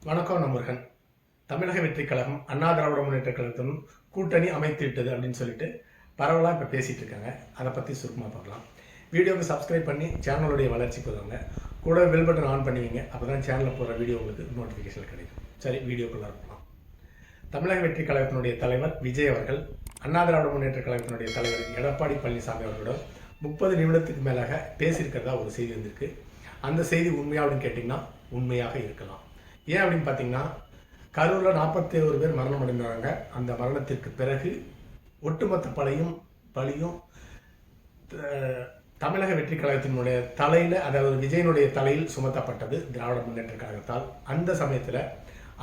வணக்கம் நண்பர்கள். தமிழக வெற்றி கழகம் அண்ணா திராவிட முன்னேற்ற கழகத்துடன் கூட்டணி அமைத்து விட்டது அப்படின்னு சொல்லிட்டு பரவலாக இப்போ பேசிகிட்டு இருக்காங்க. அதை பற்றி சுருக்கமாக பார்க்கலாம். வீடியோவுக்கு சப்ஸ்கிரைப் பண்ணி சேனலுடைய வளர்ச்சிக்கு உதவுங்க. கூட பெல் பட்டன் ஆன் பண்ணுவீங்க. அப்போ தான் சேனலில் போகிற வீடியோ உங்களுக்கு நோட்டிஃபிகேஷன் கிடைக்கும். சரி, வீடியோக்குள்ளே இருக்கலாம். தமிழக வெற்றி கழகத்தினுடைய தலைவர் விஜய் அவர்கள் அண்ணா திராவிட முன்னேற்ற கழகத்தினுடைய தலைவர் எடப்பாடி பழனிசாமி அவர்களோட 30 நிமிடத்துக்கு மேலாக பேசியிருக்கிறதா ஒரு செய்தி வந்திருக்கு. அந்த செய்தி உண்மையா அப்படின்னு கேட்டிங்கன்னா உண்மையாக இருக்கலாம். ஏன் அப்படின்னு பார்த்தீங்கன்னா, கரூரில் 41 பேர் மரணம் அடைந்தாங்க. அந்த மரணத்திற்கு பிறகு ஒட்டுமொத்த பழியும் தமிழக வெற்றி கழகத்தினுடைய தலையில், அதாவது விஜயனுடைய தலையில் சுமத்தப்பட்டது திராவிட முன்னேற்ற கழகத்தால். அந்த சமயத்தில்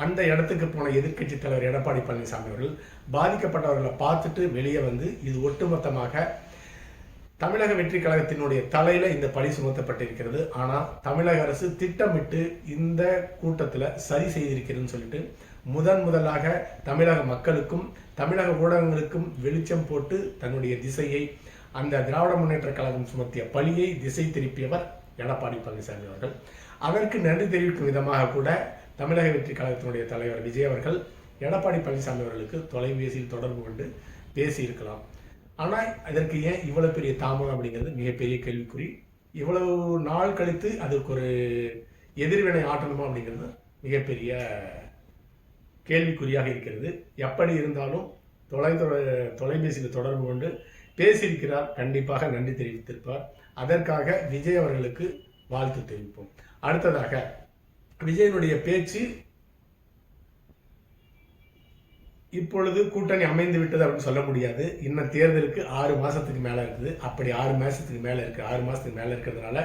அந்த இடத்துக்கு போன எதிர்க்கட்சி தலைவர் எடப்பாடி பழனிசாமி அவர்கள் பாதிக்கப்பட்டவர்களை பார்த்துட்டு வெளியே வந்து இது ஒட்டுமொத்தமாக தமிழக வெற்றி கழகத்தினுடைய தலையில இந்த பழி சுமத்தப்பட்டிருக்கிறது. ஆனால் தமிழக அரசு திட்டமிட்டு இந்த கூட்டத்தில் சரி செய்திருக்கிறதுன்னு சொல்லிட்டு முதலாக தமிழக மக்களுக்கும் தமிழக ஊடகங்களுக்கும் வெளிச்சம் போட்டு தன்னுடைய திசையை, அந்த திராவிட முன்னேற்ற கழகம் சுமத்திய பழியை திசை திருப்பியவர் எடப்பாடி பழனிசாமி அவர்கள். அதற்கு நன்றி தெரிவிக்கும் விதமாக கூட தமிழக வெற்றி கழகத்தினுடைய தலைவர் விஜய் அவர்கள் எடப்பாடி பழனிசாமி அவர்களுக்கு தொலைபேசியில் தொடர்பு கொண்டு பேசியிருக்கலாம். ஆனால் அதற்கு ஏன் இவ்வளோ பெரிய தாமதம் அப்படிங்கிறது மிகப்பெரிய கேள்விக்குறி. இவ்வளவு நாள் கழித்து அதுக்கு ஒரு எதிர்வினை ஆற்றணுமா அப்படிங்கிறது மிகப்பெரிய கேள்விக்குறியாக இருக்கிறது. எப்படி இருந்தாலும் தொலைபேசியில் தொடர்பு கொண்டு பேசியிருக்கிறார். கண்டிப்பாக நன்றி தெரிவித்திருப்பார். அதற்காக விஜய் அவர்களுக்கு வாழ்த்து தெரிவிப்போம். அடுத்ததாக விஜயனுடைய பேச்சு இப்பொழுது கூட்டணி அமைந்து விட்டது அப்படின்னு சொல்ல முடியாது. இன்னும் தேர்தலுக்கு 6 மாசத்துக்கு மேல இருக்குது. அப்படி 6 மாசத்துக்கு மேல இருக்கிறதுனால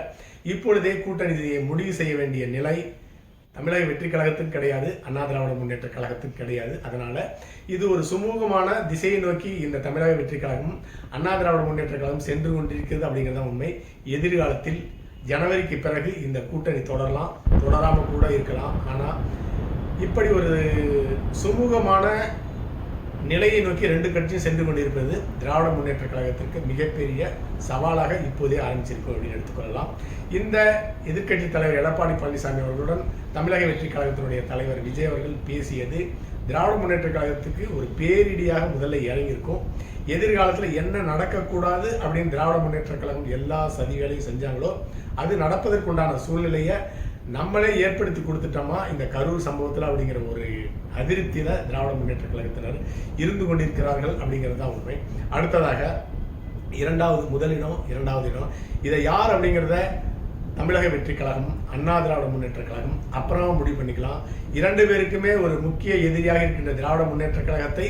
இப்பொழுதே கூட்டணியை முடிவு செய்ய வேண்டிய நிலை தமிழக வெற்றி கழகத்துக்கு கிடையாது, அண்ணா திராவிட முன்னேற்ற கழகத்துக்கு கிடையாது. அதனால இது ஒரு சுமூகமான திசையை நோக்கி இந்த தமிழக வெற்றி கழகம் அண்ணா திராவிட முன்னேற்ற கழகம் சென்று கொண்டிருக்கிறது அப்படிங்கிறத உண்மை. எதிர்காலத்தில் ஜனவரிக்கு பிறகு இந்த கூட்டணி தொடரலாம், தொடராம கூட இருக்கலாம். ஆனால் இப்படி ஒரு சுமூகமான நிலையை நோக்கி 2 கட்சியும் சென்று கொண்டிருப்பது திராவிட முன்னேற்ற கழகத்திற்கு மிகப்பெரிய சவாலாக இப்போதே ஆரம்பிச்சிருக்கும் அப்படின்னு எடுத்துக்கொள்ளலாம். இந்த எதிர்க்கட்சி தலைவர் எடப்பாடி பழனிசாமி அவர்களுடன் தமிழக வெற்றி கழகத்தினுடைய தலைவர் விஜய் அவர்கள் பேசியது திராவிட முன்னேற்ற கழகத்துக்கு ஒரு பேரிடியாக முதல்ல இறங்கியிருக்கும். எதிர்காலத்தில் என்ன நடக்கக்கூடாது அப்படின்னு திராவிட முன்னேற்ற கழகம் எல்லா சதிகளையும் செஞ்சாங்களோ அது நடப்பதற்குண்டான சூழ்நிலையை நம்மளே ஏற்படுத்தி கொடுத்துட்டோமா இந்த கரூர் சம்பவத்தில் அப்படிங்கிற ஒரு அதிருப்தியில திராவிட முன்னேற்ற கழகத்தினர் இருந்து கொண்டிருக்கிறார்கள் அப்படிங்கிறது தான் உண்மை. அடுத்ததாக இரண்டாவது இடம் இதை யார் அப்படிங்கிறத தமிழக வெற்றி கழகம் அண்ணா திராவிட முன்னேற்ற கழகம் அப்புறமா முடிவு பண்ணிக்கலாம். 2 பேருக்குமே ஒரு முக்கிய எதிரியாக இருக்கின்ற திராவிட முன்னேற்ற கழகத்தை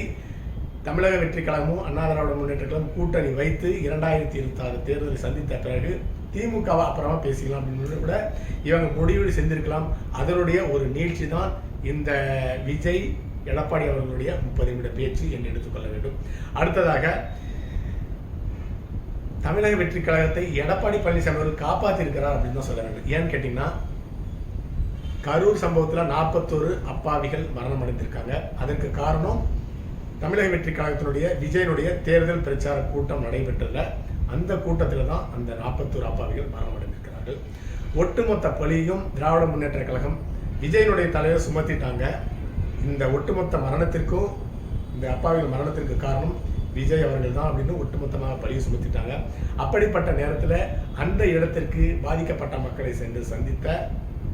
தமிழக வெற்றி கழகமும் அண்ணா திராவிட முன்னேற்ற கழகம் கூட்டணி வைத்து 2026 தேர்தலை சந்தித்த பிறகு திமுகவை அப்புறமா பேசிக்கலாம் அப்படின்னு கூட இவங்க முடிவு செஞ்சிருக்கலாம். அதனுடைய ஒரு நீட்சி தான் இந்த விஜய் எடப்பாடி அவர்களுடைய 30 நிமிட பேச்சு என்று எடுத்துக்கொள்ள வேண்டும். அடுத்ததாக தமிழக வெற்றி கழகத்தை எடப்பாடி பழனிசாமி அவர்கள் காப்பாற்றிருக்கிறார் அப்படின்னு தான் சொல்ல வேண்டும். ஏன்னு கேட்டீங்கன்னா, கரூர் சம்பவத்தில் 41 அப்பாவிகள் மரணம் அடைந்திருக்காங்க. அதற்கு காரணம் தமிழக வெற்றி கழகத்தினுடைய விஜயனுடைய தேர்தல் பிரச்சார கூட்டம் நடைபெற்றதுல அந்த கூட்டத்தில் தான் அந்த 41 அப்பாவிகள் மரணம் அடைந்திருக்கிறார்கள். ஒட்டுமொத்த பழியும் திராவிட முன்னேற்ற கழகம் விஜயனுடைய தலைவர் சுமத்திட்டாங்க. இந்த ஒட்டுமொத்த மரணத்திற்கும் இந்த அப்பாவிகள் மரணத்திற்கு காரணம் விஜய் அவர்கள் தான் அப்படின்னு ஒட்டுமொத்தமாக பழியை சுமத்திட்டாங்க. அப்படிப்பட்ட நேரத்தில் அந்த இடத்திற்கு பாதிக்கப்பட்ட மக்களை சென்று சந்தித்த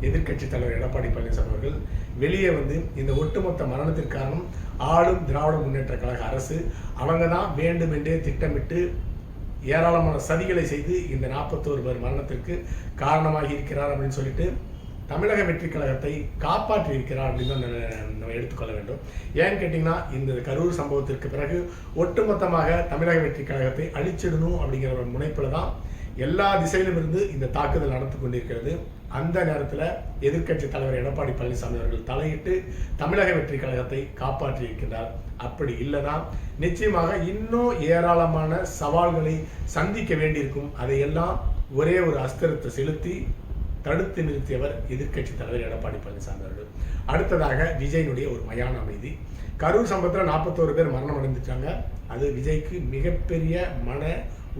எதிர்க்கட்சி தலைவர் எடப்பாடி பழனிசாமி அவர்கள் வெளியே வந்து இந்த ஒட்டுமொத்த மரணத்திற்கு காரணம் ஆளும் திராவிட முன்னேற்ற கழக அரசு, அவங்க தான் வேண்டுமென்றே திட்டமிட்டு ஏராளமான சதிகளை செய்து இந்த 41 பேர் மரணத்திற்கு காரணமாகி இருக்கிறார் அப்படின்னு சொல்லிட்டு தமிழக வெற்றி கழகத்தை காப்பாற்றி இருக்கிறார் அப்படின்னு தான் நம்ம எடுத்துக்கொள்ள வேண்டும். ஏன்னு கேட்டிங்கன்னா, இந்த கரூர் சம்பவத்திற்கு பிறகு ஒட்டுமொத்தமாக தமிழக வெற்றி கழகத்தை அழிச்சிடணும் அப்படிங்கிற ஒரு முனைப்பில் தான் எல்லா திசையிலும் இருந்து இந்த தாக்குதல் நடந்து கொண்டிருக்கிறது. அந்த நேரத்தில் எதிர்க்கட்சி தலைவர் எடப்பாடி பழனிசாமி அவர்கள் தலையிட்டு தமிழக வெற்றி கழகத்தை காப்பாற்றி இருக்கின்றார். அப்படி இல்லைனா நிச்சயமாக இன்னும் ஏராளமான சவால்களை சந்திக்க வேண்டியிருக்கும். அதையெல்லாம் ஒரே ஒரு அஸ்திரத்தை செலுத்தி தடுத்து நிறுத்தியவர் எதிர்க்கட்சி தலைவர் எடப்பாடி பழனிசாமி அவர்கள். அடுத்ததாக விஜயனுடைய ஒரு மயான அமைதி. கரூர் சம்பவத்தில் 41 பேர் மரணம் அடைந்துட்டாங்க. அது விஜய்க்கு மிகப்பெரிய மன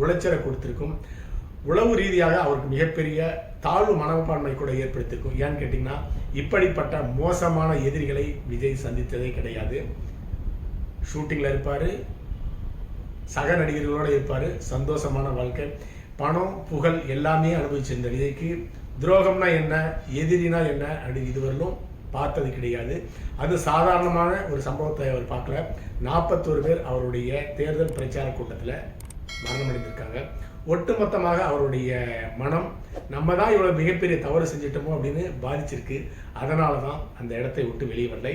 உளைச்சலை கொடுத்திருக்கும். உளவு ரீதியாக அவருக்கு மிகப்பெரிய தாழ்வு மனப்பான்மை கூட ஏற்படுத்திருக்கும். ஏன்னு கேட்டிங்கன்னா இப்படிப்பட்ட மோசமான எதிரிகளை விஜய் சந்தித்ததே கிடையாது. ஷூட்டிங்கில் இருப்பார், சக நடிகர்களோடு இருப்பார், சந்தோஷமான வாழ்க்கை, பணம் புகழ் எல்லாமே அனுபவிச்சிருந்த விஜய்க்கு துரோகம்னா என்ன, எதிரினா என்ன அப்படி இதுவரையிலும் பார்த்தது கிடையாது. அது சாதாரணமான ஒரு சம்பவத்தை அவர் பார்க்கல. 41 பேர் அவருடைய தேர்தல் பிரச்சார கூட்டத்தில் மரணமடைந்திருக்காங்க. ஒட்டுமொத்தமாக அவருடைய மனம் நம்ம தான் இவ்வளோ மிகப்பெரிய தவறு செஞ்சிட்டோமோ அப்படின்னு பாதிச்சிருக்கு. அதனால தான் அந்த இடத்தை விட்டு வெளியே வரலை.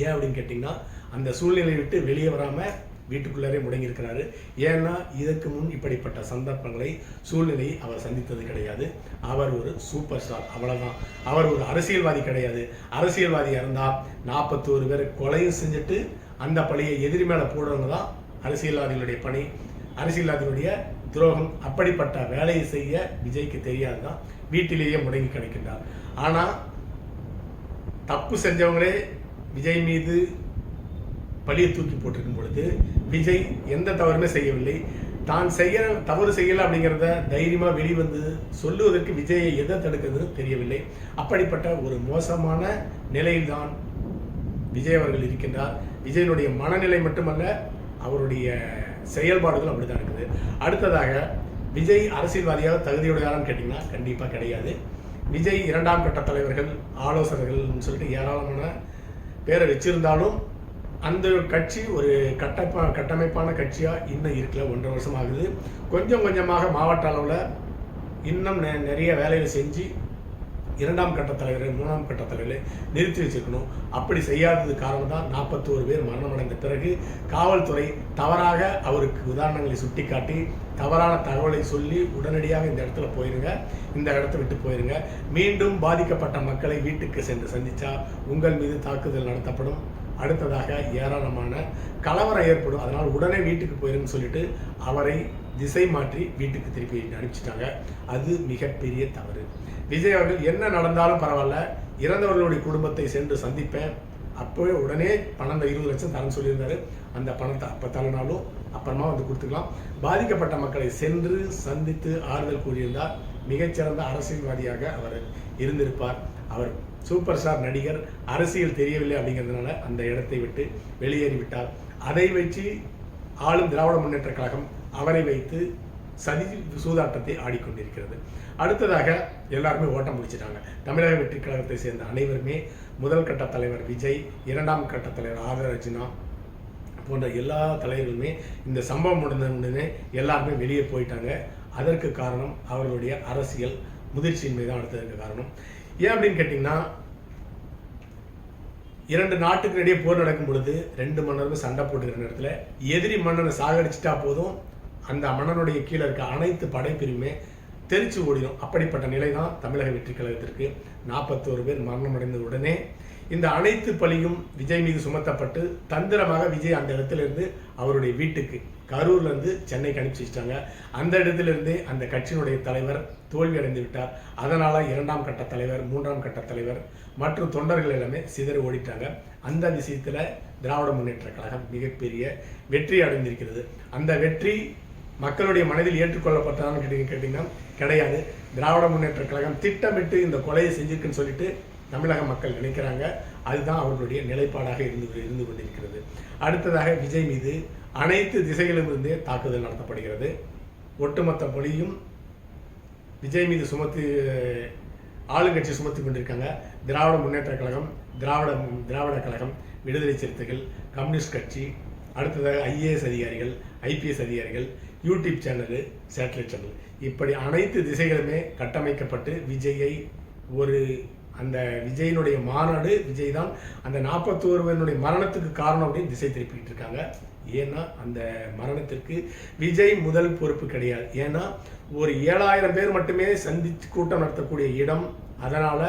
ஏன் அப்படின்னு கேட்டிங்கன்னா அந்த சூழ்நிலையை விட்டு வெளியே வராமல் வீட்டுக்குள்ளே முடங்கியிருக்கிறாரு. ஏன்னா இதற்கு முன் இப்படிப்பட்ட சந்தர்ப்பங்களை சூழ்நிலையை அவர் சந்தித்தது கிடையாது. அவர் ஒரு சூப்பர் ஸ்டார், அவ்வளோதான். அவர் ஒரு அரசியல்வாதி கிடையாது. அரசியல்வாதியாக இருந்தால் 41 பேரை கொலையும் செஞ்சுட்டு அந்த பழியை எதிரி மேலே போடுறவங்க தான் அரசியல்வாதிகளுடைய பணி, அரசியல்வாதிகளுடைய துரோகம். அப்படிப்பட்ட வேலையை செய்ய விஜய்க்கு தெரியாது தான் வீட்டிலேயே முடங்கி கிடைக்கின்றார். ஆனால் தப்பு செஞ்சவங்களே விஜய் மீது பழியை தூக்கி போட்டிருக்கும் பொழுது விஜய் எந்த தவறுமே செய்யவில்லை. தான் தவறு செய்யலை அப்படிங்கிறத தைரியமாக வெளிவந்து சொல்லுவதற்கு விஜயை எதை தடுக்கிறதுன்னு தெரியவில்லை. அப்படிப்பட்ட ஒரு மோசமான நிலையில்தான் விஜய் அவர்கள் இருக்கின்றார். விஜயனுடைய மனநிலை மட்டுமல்ல, அவருடைய செயல்பாடுகள் அப்படிதான் இருக்குது. அடுத்ததாக விஜய் அரசியல்வாதியாக தகுதியுடையாரான்னு கேட்டிங்கன்னா கண்டிப்பாக கிடையாது. விஜய் 2ஆம் கட்ட தலைவர்கள், ஆலோசகர்கள்னு சொல்லிட்டு ஏராளமான பேரை வச்சிருந்தாலும் அந்த கட்சி ஒரு கட்டமைப்பான கட்சியாக இன்னும் இருக்கல. 1.5 வருஷம் ஆகுது. கொஞ்சம் கொஞ்சமாக மாவட்ட அளவில் இன்னும் நிறைய வேலைகளை செஞ்சு 2ஆம் கட்ட தலைவரை 3ஆம் கட்ட தலைவரை நிறுத்தி வச்சிருக்கணும். அப்படி செய்யாதது காரணம் தான் 41 பேர் மரணமடைந்த பிறகு காவல்துறை தவறாக அவருக்கு உதாரணங்களை சுட்டி காட்டி தவறான தகவலை சொல்லி உடனடியாக இந்த இடத்துல போயிருங்க, இந்த இடத்த விட்டு போயிருங்க, மீண்டும் பாதிக்கப்பட்ட மக்களை வீட்டுக்கு சென்று சந்திச்சா உங்கள் மீது தாக்குதல் நடத்தப்படும், அடுத்ததாக ஏராளமான கலவரம் ஏற்படும், அதனால் உடனே வீட்டுக்கு போயிருன்னு சொல்லிட்டு அவரை திசை மாற்றி வீட்டுக்கு திருப்பி அனுப்பிச்சிட்டாங்க. அது மிகப்பெரிய தவறு. விஜய் அவர்கள் என்ன நடந்தாலும் பரவாயில்ல, இறந்தவர்களுடைய குடும்பத்தை சென்று சந்திப்பேன், அப்போவே உடனே பணம் 20 லட்சம் தரேன்னு சொல்லியிருந்தாரு. அந்த பணத்தை அப்போ தரனாலும் அப்புறமா வந்து கொடுத்துக்கலாம். பாதிக்கப்பட்ட மக்களை சென்று சந்தித்து ஆறுதல் கூறியிருந்தார். மிகச்சிறந்த அரசியல்வாதியாக அவர் இருந்திருப்பார். அவர் சூப்பர் ஸ்டார் நடிகர், அரசியல் தெரியவில்லை அப்படிங்கிறதுனால அந்த இடத்தை விட்டு வெளியேறிவிட்டார். அதை வச்சு ஆளும் திராவிட முன்னேற்ற கழகம் அவரை வைத்து சதி சூதாட்டத்தை ஆடிக்கொண்டிருக்கிறது. அடுத்ததாக எல்லாருமே ஓட்டம் முடிச்சிட்டாங்க. தமிழக வெற்றி கழகத்தை சேர்ந்த அனைவருமே முதல் கட்ட தலைவர் விஜய், 2ஆம் கட்ட தலைவர் ஆதர் அர்ஜுனா போன்ற எல்லா தலைவர்களுமே இந்த சம்பவம் முடிந்த உடனே எல்லாருமே வெளியே போயிட்டாங்க. அதற்கு காரணம் அவர்களுடைய அரசியல் முதிர்ச்சியின்மை தான். அடுத்ததுக்கு காரணம் ஏன் அப்படின்னு கேட்டிங்கன்னா, 2 நாட்டுக்கு இடையே போர் நடக்கும் பொழுது 2 மன்னரும் சண்டை போட்டுக்கிற நேரத்தில் எதிரி மன்னனை சாகடிச்சிட்டா போதும், அந்த மன்னனுடைய கீழே இருக்க அனைத்து படைப்பிரிவுமே தெரிச்சு ஓடிடும். அப்படிப்பட்ட நிலை தான் தமிழக வெற்றி கழகத்திற்கு. 41 பேர் மரணமடைந்த உடனே இந்த அனைத்து பழியும் விஜய் மீது சுமத்தப்பட்டு தந்திரமாக விஜய் அந்த இடத்திலிருந்து அவருடைய வீட்டுக்கு கரூர்லேருந்து சென்னைக்கு அனுப்பிச்சு வச்சிட்டாங்க. அந்த இடத்திலிருந்தே அந்த கட்சியினுடைய தலைவர் தோல்வி அடைந்து விட்டார். அதனால் 2ஆம் கட்ட தலைவர், 3ஆம் கட்ட தலைவர் மற்றும் தொண்டர்கள் எல்லாமே சிதறி ஓடிட்டாங்க. அந்த விஷயத்தில் திராவிட முன்னேற்ற கழகம் மிகப்பெரிய வெற்றி அடைந்திருக்கிறது. அந்த வெற்றி மக்களுடைய மனதில் ஏற்றுக்கொள்ளப்பட்டதான்னு கேட்டிங்கன்னா கிடையாது. திராவிட முன்னேற்ற கழகம் திட்டமிட்டு இந்த கொலையை செஞ்சிருக்குன்னு சொல்லிட்டு தமிழக மக்கள் நினைக்கிறாங்க. அதுதான் அவர்களுடைய நிலைப்பாடாக இருந்து கொண்டிருக்கிறது. அடுத்ததாக விஜய் மீது அனைத்து திசைகளிலிருந்தே தாக்குதல் நடத்தப்படுகிறது. ஒட்டுமொத்த பழியும் விஜய் மீது ஆளுங்கட்சி சுமத்தி கொண்டிருக்காங்க. திராவிட முன்னேற்ற கழகம், திராவிட கழகம், விடுதலை சிறுத்தைகள், கம்யூனிஸ்ட் கட்சி, அடுத்ததாக IAS அதிகாரிகள், IPS அதிகாரிகள், யூடியூப் சேனலு, சேட்டலைட் சேனல், இப்படி அனைத்து திசைகளுமே கட்டமைக்கப்பட்டு விஜயை அந்த விஜயினுடைய மாநாடு, விஜய் தான் அந்த 41 மரணத்துக்கு காரணம் அப்படின்னு திசை திருப்பிட்டு இருக்காங்க. ஏன்னா அந்த மரணத்திற்கு விஜய் முதல் பொறுப்பு கிடையாது. ஏன்னா ஒரு 7000 பேர் மட்டுமே சந்தித்து கூட்டம் நடத்தக்கூடிய இடம். அதனால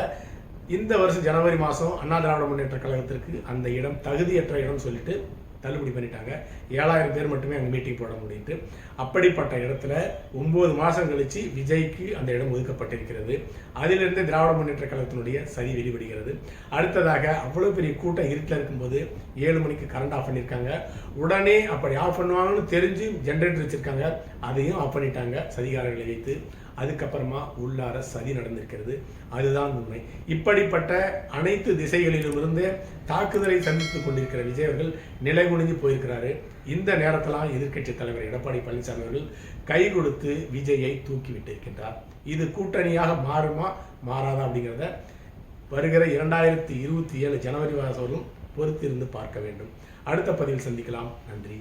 இந்த வருஷம் ஜனவரி மாதம் அண்ணா திராவிட முன்னேற்ற கழகத்திற்கு அந்த இடம் தகுதியற்ற இடம் சொல்லிட்டு தள்ளுபடி பண்ணிட்டாங்க. 7000 பேர் மட்டுமே அங்கே மீட்டிங் போட முடியுது. அப்படிப்பட்ட இடத்துல 9 மாதம் கழிச்சு விஜய்க்கு அந்த இடம் ஒதுக்கப்பட்டிருக்கிறது. அதிலிருந்து திராவிட முன்னேற்ற கழகத்தினுடைய சதி வெளிப்படுகிறது. அடுத்ததாக அவ்வளோ பெரிய கூட்டம் இருட்டில் இருக்கும்போது 7 மணிக்கு கரண்ட் ஆஃப் பண்ணியிருக்காங்க. உடனே அப்படி ஆஃப் பண்ணுவாங்கன்னு தெரிஞ்சு ஜென்ரேட்டர் வச்சுருக்காங்க, அதையும் ஆஃப் பண்ணிட்டாங்க சதிகாரர்களை வைத்து. அதுக்கப்புறமா உள்ளார சதி நடந்திருக்கிறது. அதுதான் உண்மை. இப்படிப்பட்ட அனைத்து திசைகளிலுமிருந்து தாக்குதலை சந்தித்துக் கொண்டிருக்கிற விஜய் அவர்கள் நிலைகுனிஞ்சு போயிருக்கிறாரு. இந்த நேரத்தில் எதிர்க்கட்சி தலைவர் எடப்பாடி பழனிசாமி அவர்கள் கை கொடுத்து விஜயை தூக்கிவிட்டு இருக்கின்றார். இது கூட்டணியாக மாறுமா மாறாதா அப்படிங்கிறத வருகிற 2027 ஜனவரி மாதம் பொறுத்திருந்து பார்க்க வேண்டும். அடுத்த பதிவில் சந்திக்கலாம். நன்றி.